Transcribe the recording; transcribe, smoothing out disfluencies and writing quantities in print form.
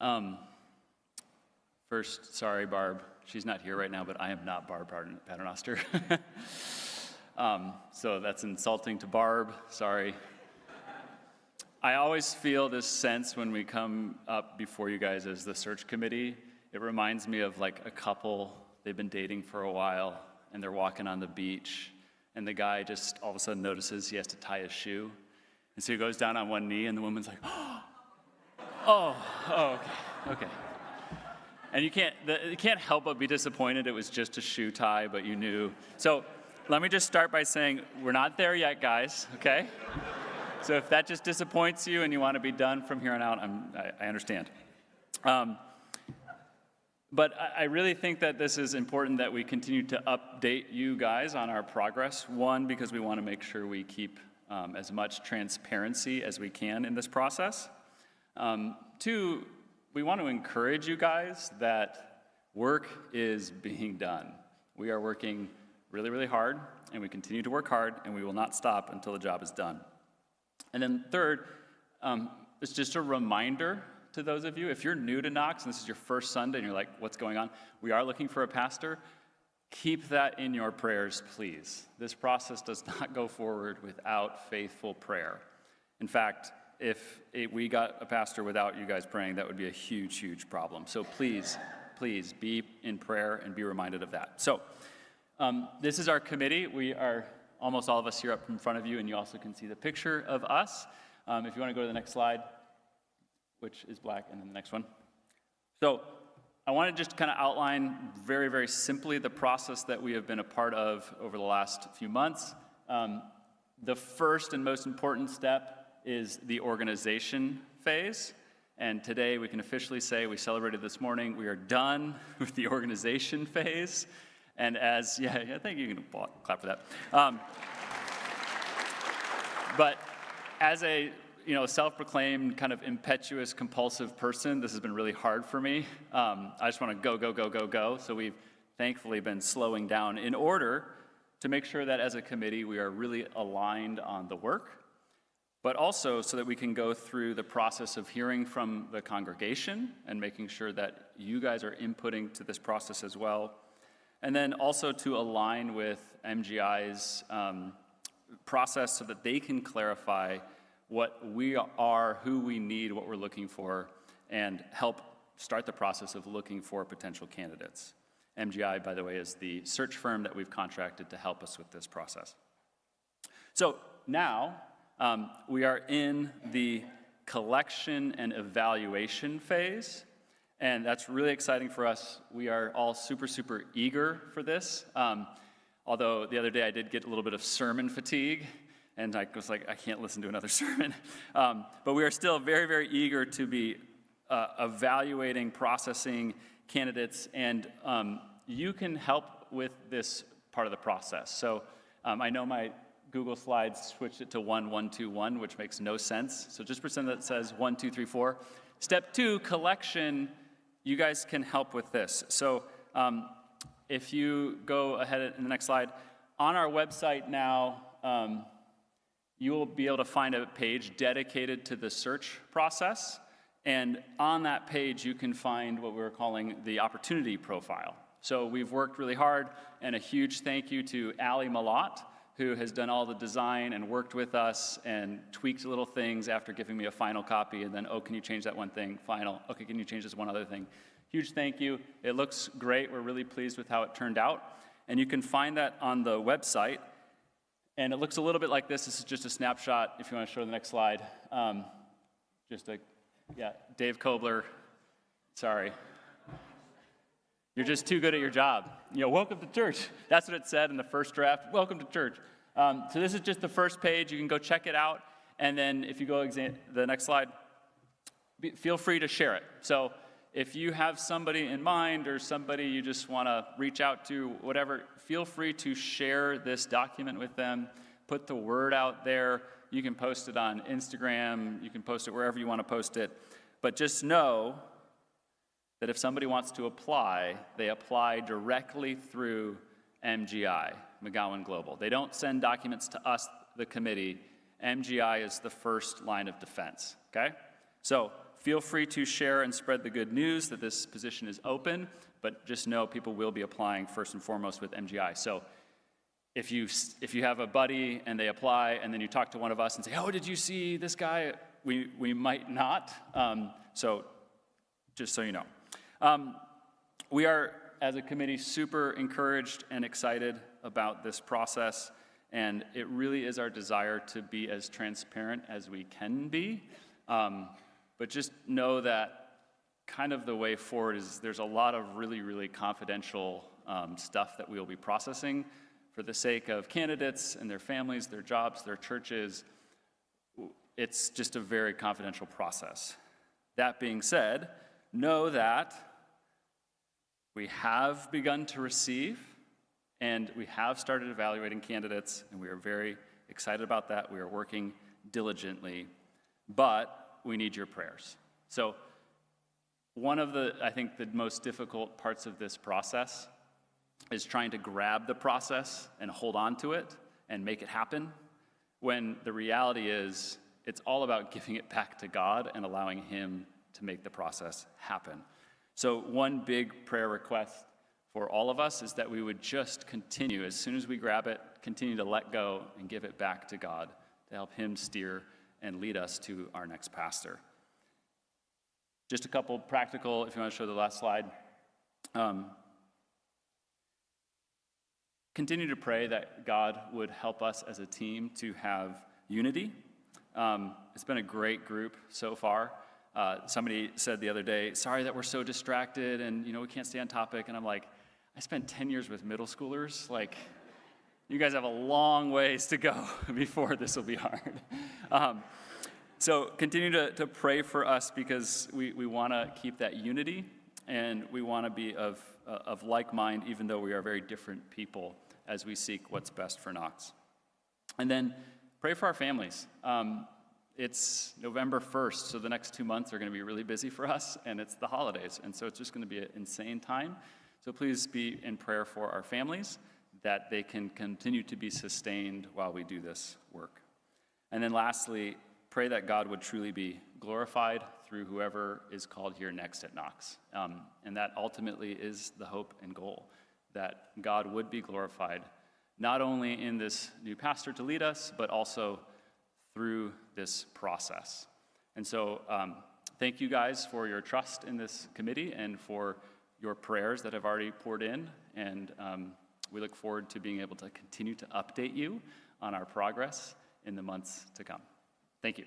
Um, First, sorry, Barb. She's not here right now, but I am not Barb Paternoster. So that's insulting to Barb. Sorry. I always feel this sense when we come up before you guys as the search committee. It reminds me of like a couple, they've been dating for a while, and they're walking on the beach, and the guy just all of a sudden notices he has to tie his shoe. And so he goes down on one knee, and the woman's like, oh, okay. And you can't help but be disappointed. It was just a shoe tie, but you knew. So let me just start by saying we're not there yet, guys, okay? So if that just disappoints you and you want to be done from here on out, I understand. But I really think that this is important that we continue to update you guys on our progress. One, because we want to make sure we keep as much transparency as we can in this process. Two, we want to encourage you guys that work is being done. We are working really, really hard, and we continue to work hard, and we will not stop until the job is done. And then third, it's just a reminder to those of you, if you're new to Knox and this is your first Sunday and you're like, what's going on? We are looking for a pastor. Keep that in your prayers, please. This process does not go forward without faithful prayer. In fact, if we got a pastor without you guys praying, that would be a huge, huge problem. So please be in prayer and be reminded of that. So this is our committee. We are almost all of us here up in front of you, and you also can see the picture of us. If you want to go to the next slide, which is black, and then the next one. So I want to just kind of outline very, very simply the process that we have been a part of over the last few months. The first and most important step is the organization phase. And today we can officially say, we celebrated this morning, we are done with the organization phase. And as, I think you can clap for that. But as a self-proclaimed kind of impetuous, compulsive person, this has been really hard for me. I just want to go. So we've thankfully been slowing down in order to make sure that as a committee we are really aligned on the work, but also so that we can go through the process of hearing from the congregation and making sure that you guys are inputting to this process as well. And then also to align with MGI's process so that they can clarify what we are, who we need, what we're looking for, and help start the process of looking for potential candidates. MGI, by the way, is the search firm that we've contracted to help us with this process. So now we are in the collection and evaluation phase. And that's really exciting for us. We are all super, super eager for this. Although the other day I did get a little bit of sermon fatigue, and I was like, I can't listen to another sermon. But we are still very, very eager to be evaluating, processing candidates, and you can help with this part of the process. So I know my Google Slides switched it to 1, 1, 2, 1, which makes no sense. So just pretend that it says 1, 2, 3, 4. Step 2, collection. You guys can help with this. So if you go ahead in the next slide, on our website now, you will be able to find a page dedicated to the search process. And on that page, you can find what we're calling the opportunity profile. So we've worked really hard, and a huge thank you to Allie Malott, who has done all the design and worked with us and tweaked little things after giving me a final copy, and then, oh, can you change that one thing? Final. Okay, can you change this one other thing? Huge thank you. It looks great. We're really pleased with how it turned out. And you can find that on the website. And it looks a little bit like this. This is just a snapshot, if you want to show the next slide. Dave Kobler, sorry. You're just too good at your job. Welcome to church. That's what it said in the first draft. Welcome to church. So this is just the first page. You can go check it out. And then if you go the next slide, feel free to share it. So if you have somebody in mind or somebody you just want to reach out to, whatever, feel free to share this document with them. Put the word out there. You can post it on Instagram. You can post it wherever you want to post it. But just know that if somebody wants to apply, they apply directly through MGI, McGowan Global. They don't send documents to us, the committee. MGI is the first line of defense, okay? So feel free to share and spread the good news that this position is open, but just know people will be applying first and foremost with MGI. So if you have a buddy and they apply and then you talk to one of us and say, oh, did you see this guy? We might not. So just so you know. We are, as a committee, super encouraged and excited about this process. And it really is our desire to be as transparent as we can be. But just know that kind of the way forward is there's a lot of really, really confidential stuff that we will be processing for the sake of candidates and their families, their jobs, their churches. It's just a very confidential process. That being said, know that we have begun to receive and we have started evaluating candidates, and we are very excited about that. We are working diligently, but we need your prayers. So one of I think the most difficult parts of this process is trying to grab the process and hold on to it and make it happen, when the reality is it's all about giving it back to God and allowing Him to make the process happen. So one big prayer request for all of us is that we would just continue, as soon as we grab it, continue to let go and give it back to God to help Him steer and lead us to our next pastor. Just a couple practical, if you want to show the last slide. Continue to pray that God would help us as a team to have unity. It's been a great group so far. Somebody said the other day, sorry that we're so distracted and we can't stay on topic. And I'm like, I spent 10 years with middle schoolers. Like, you guys have a long ways to go before this will be hard. So continue to pray for us, because we want to keep that unity, and we want to be of like mind, even though we are very different people, as we seek what's best for Knox. And then pray for our families. It's November 1st, so the next 2 months are going to be really busy for us, and it's the holidays, and so it's just going to be an insane time. So please be in prayer for our families, that they can continue to be sustained while we do this work. And then lastly, pray that God would truly be glorified through whoever is called here next at Knox. And that ultimately is the hope and goal, that God would be glorified, not only in this new pastor to lead us, but also through this process. And so thank you guys for your trust in this committee and for your prayers that have already poured in. And we look forward to being able to continue to update you on our progress in the months to come. Thank you.